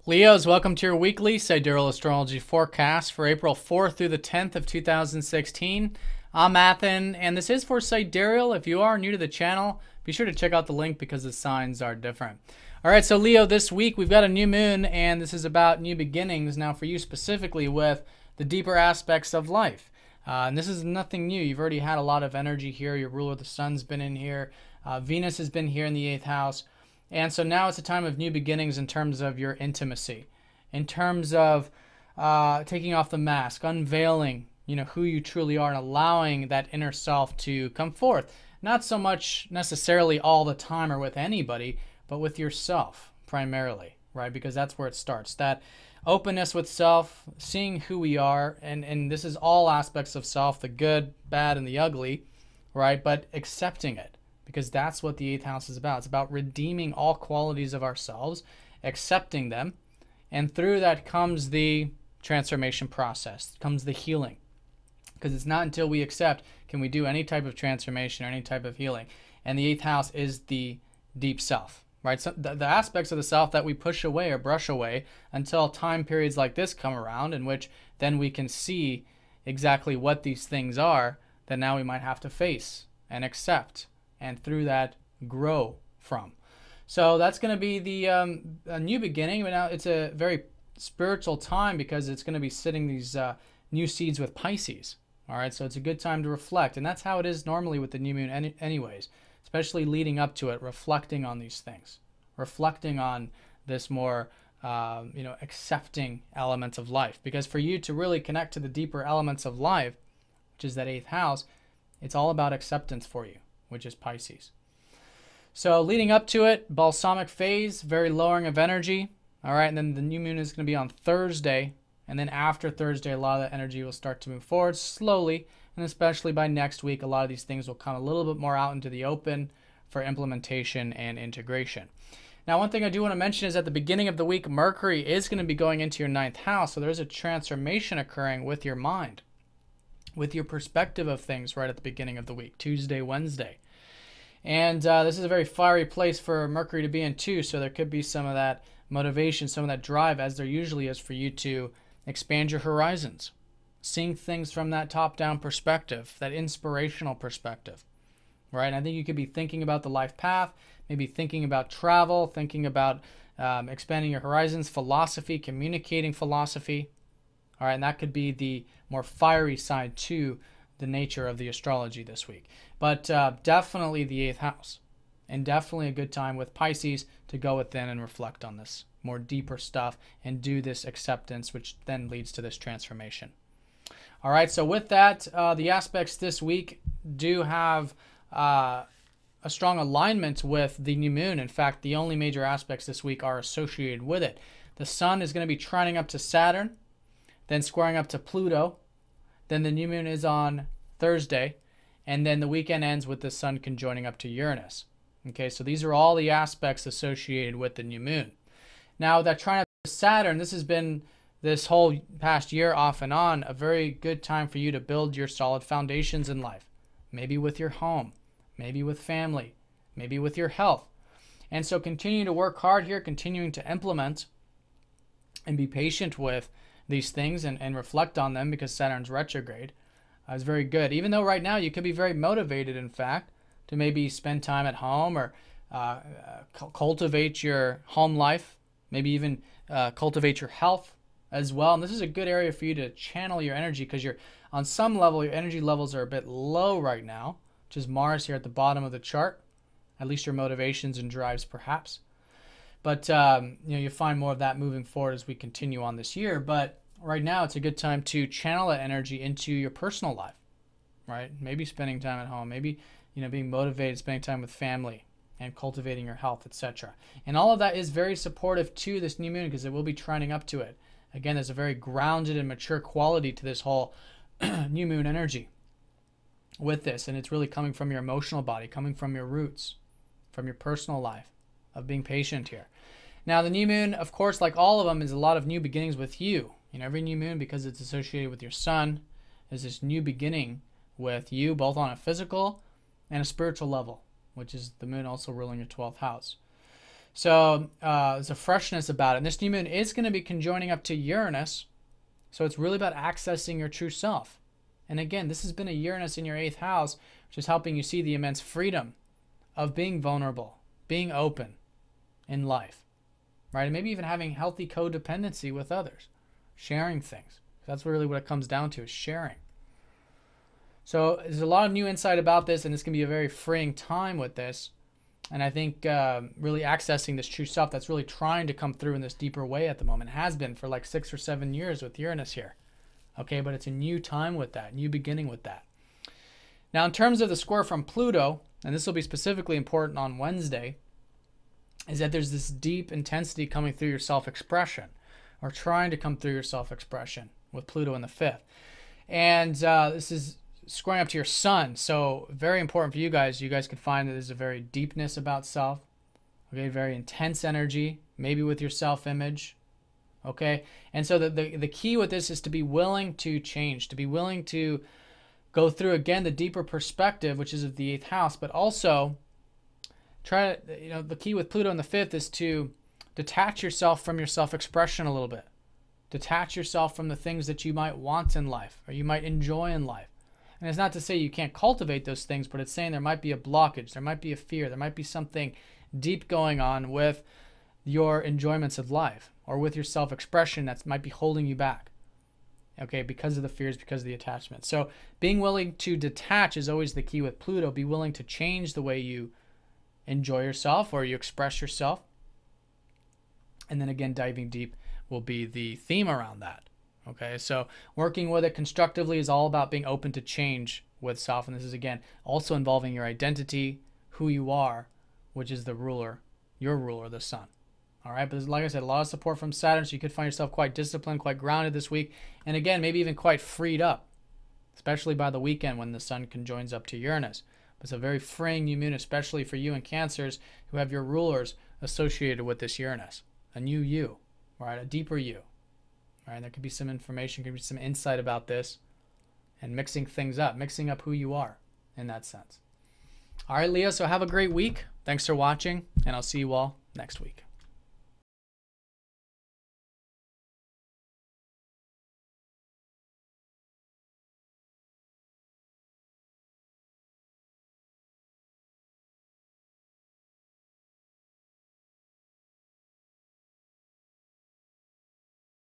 Leos, welcome to your weekly Sidereal Astrology forecast for April 4th through the 10th of 2016. I'm Athen, and this is for Sidereal. If you are new to the channel, be sure to check out the link because the signs are different. All right, so Leo, this week we've got a new moon, and this is about new beginnings. Now, for you specifically with the deeper aspects of life. And this is nothing new. You've already had a lot of energy here. Your ruler, the sun's been in here. Venus has been here in the 8th house. And so now it's a time of new beginnings in terms of your intimacy, in terms of taking off the mask, unveiling, who you truly are and allowing that inner self to come forth. Not so much necessarily all the time or with anybody, but with yourself primarily, right? Because that's where it starts. That openness with self, seeing who we are, and this is all aspects of self, the good, bad, and the ugly, right? But accepting it. Because that's what the 8th house is about. It's about redeeming all qualities of ourselves, accepting them, and through that comes the transformation process, comes the healing. Because it's not until we accept can we do any type of transformation or any type of healing. And the 8th house is the deep self, right? So the aspects of the self that we push away or brush away until time periods like this come around, in which then we can see exactly what these things are that now we might have to face and accept, and through that grow from. So that's going to be the a new beginning, but now it's a very spiritual time because it's going to be sitting these new seeds with Pisces. All right, so it's a good time to reflect, and that's how it is normally with the new moon anyways, especially leading up to it, reflecting on these things, reflecting on this more accepting elements of life. Because for you to really connect to the deeper elements of life, which is that 8th house, it's all about acceptance for you, which is Pisces. So leading up to it, balsamic phase, very lowering of energy. All right, and then the new moon is going to be on Thursday. And then after Thursday, a lot of that energy will start to move forward slowly. And especially by next week, a lot of these things will come a little bit more out into the open for implementation and integration. Now, one thing I do want to mention is at the beginning of the week, Mercury is going to be going into your 9th house. So there's a transformation occurring with your mind, with your perspective of things right at the beginning of the week, Tuesday, Wednesday. And this is a very fiery place for Mercury to be in too, so there could be some of that motivation, some of that drive, as there usually is, for you to expand your horizons, seeing things from that top-down perspective, that inspirational perspective, right? And I think you could be thinking about the life path, maybe thinking about travel, thinking about expanding your horizons, philosophy, communicating philosophy. All right, and that could be the more fiery side to the nature of the astrology this week. But definitely the 8th house, and definitely a good time with Pisces to go within and reflect on this more deeper stuff and do this acceptance, which then leads to this transformation. All right, so with that, the aspects this week do have a strong alignment with the new moon. In fact, the only major aspects this week are associated with it. The sun is going to be trining up to Saturn, then squaring up to Pluto. Then the new moon is on Thursday, and then the weekend ends with the sun conjoining up to Uranus. Okay, so these are all the aspects associated with the new moon. Now, that trine up to Saturn, this has been this whole past year off and on a very good time for you to build your solid foundations in life. Maybe with your home, maybe with family, maybe with your health. And so continue to work hard here, continuing to implement and be patient with these things and reflect on them, because Saturn's retrograde is very good. Even though right now you could be very motivated, in fact, to maybe spend time at home or cultivate your home life, maybe even cultivate your health as well. And this is a good area for you to channel your energy, because you're on some level, your energy levels are a bit low right now, which is Mars here at the bottom of the chart, at least your motivations and drives perhaps. But you find more of that moving forward as we continue on this year. But right now, it's a good time to channel that energy into your personal life, right? Maybe spending time at home, maybe being motivated, spending time with family, and cultivating your health, etc. And all of that is very supportive to this new moon, because it will be trining up to it. Again, there's a very grounded and mature quality to this whole new moon energy with this, and it's really coming from your emotional body, coming from your roots, from your personal life, of being patient here. Now, the new moon, of course, like all of them, is a lot of new beginnings with you. Every new moon, because it's associated with your sun, is this new beginning with you, both on a physical and a spiritual level, which is the moon also ruling your 12th house. So there's a freshness about it. And this new moon is going to be conjoining up to Uranus. So it's really about accessing your true self. And again, this has been a Uranus in your 8th house, which is helping you see the immense freedom of being vulnerable, being open in life, right? And maybe even having healthy codependency with others, sharing things. That's really what it comes down to, is sharing. So there's a lot of new insight about this, and it's going to be a very freeing time with this. And I think really accessing this true self that's really trying to come through in this deeper way at the moment. It has been for like 6 or 7 years with Uranus here. Okay, but it's a new time with that, new beginning with that. Now, in terms of the square from Pluto, and this will be specifically important on Wednesday, is that there's this deep intensity coming through your self-expression, or trying to come through your self-expression with Pluto in the 5th. And this is squaring up to your sun, so very important for you guys. You guys could find that there's a very deepness about self, okay, very intense energy, maybe with your self-image, okay? And so the key with this is to be willing to change, to be willing to go through, again, the deeper perspective, which is of the 8th house, but also try to, the key with Pluto in the 5th is to detach yourself from your self-expression a little bit. Detach yourself from the things that you might want in life, or you might enjoy in life. And it's not to say you can't cultivate those things, but it's saying there might be a blockage, there might be a fear, there might be something deep going on with your enjoyments of life, or with your self-expression that might be holding you back, okay, because of the fears, because of the attachment. So being willing to detach is always the key with Pluto. Be willing to change the way you enjoy yourself or you express yourself. And then again, diving deep will be the theme around that. Okay, so working with it constructively is all about being open to change with self. And this is, again, also involving your identity, who you are, which is the ruler, your ruler, the sun. All right, but like I said, a lot of support from Saturn, so you could find yourself quite disciplined, quite grounded this week. And again, maybe even quite freed up, especially by the weekend when the sun conjoins up to Uranus. But it's a very freeing new moon, especially for you in Cancers who have your rulers associated with this Uranus. A new you, right? A deeper you. Right, there could be some information, could be some insight about this, and mixing things up, mixing up who you are in that sense. All right, Leo, so have a great week. Thanks for watching, and I'll see you all next week.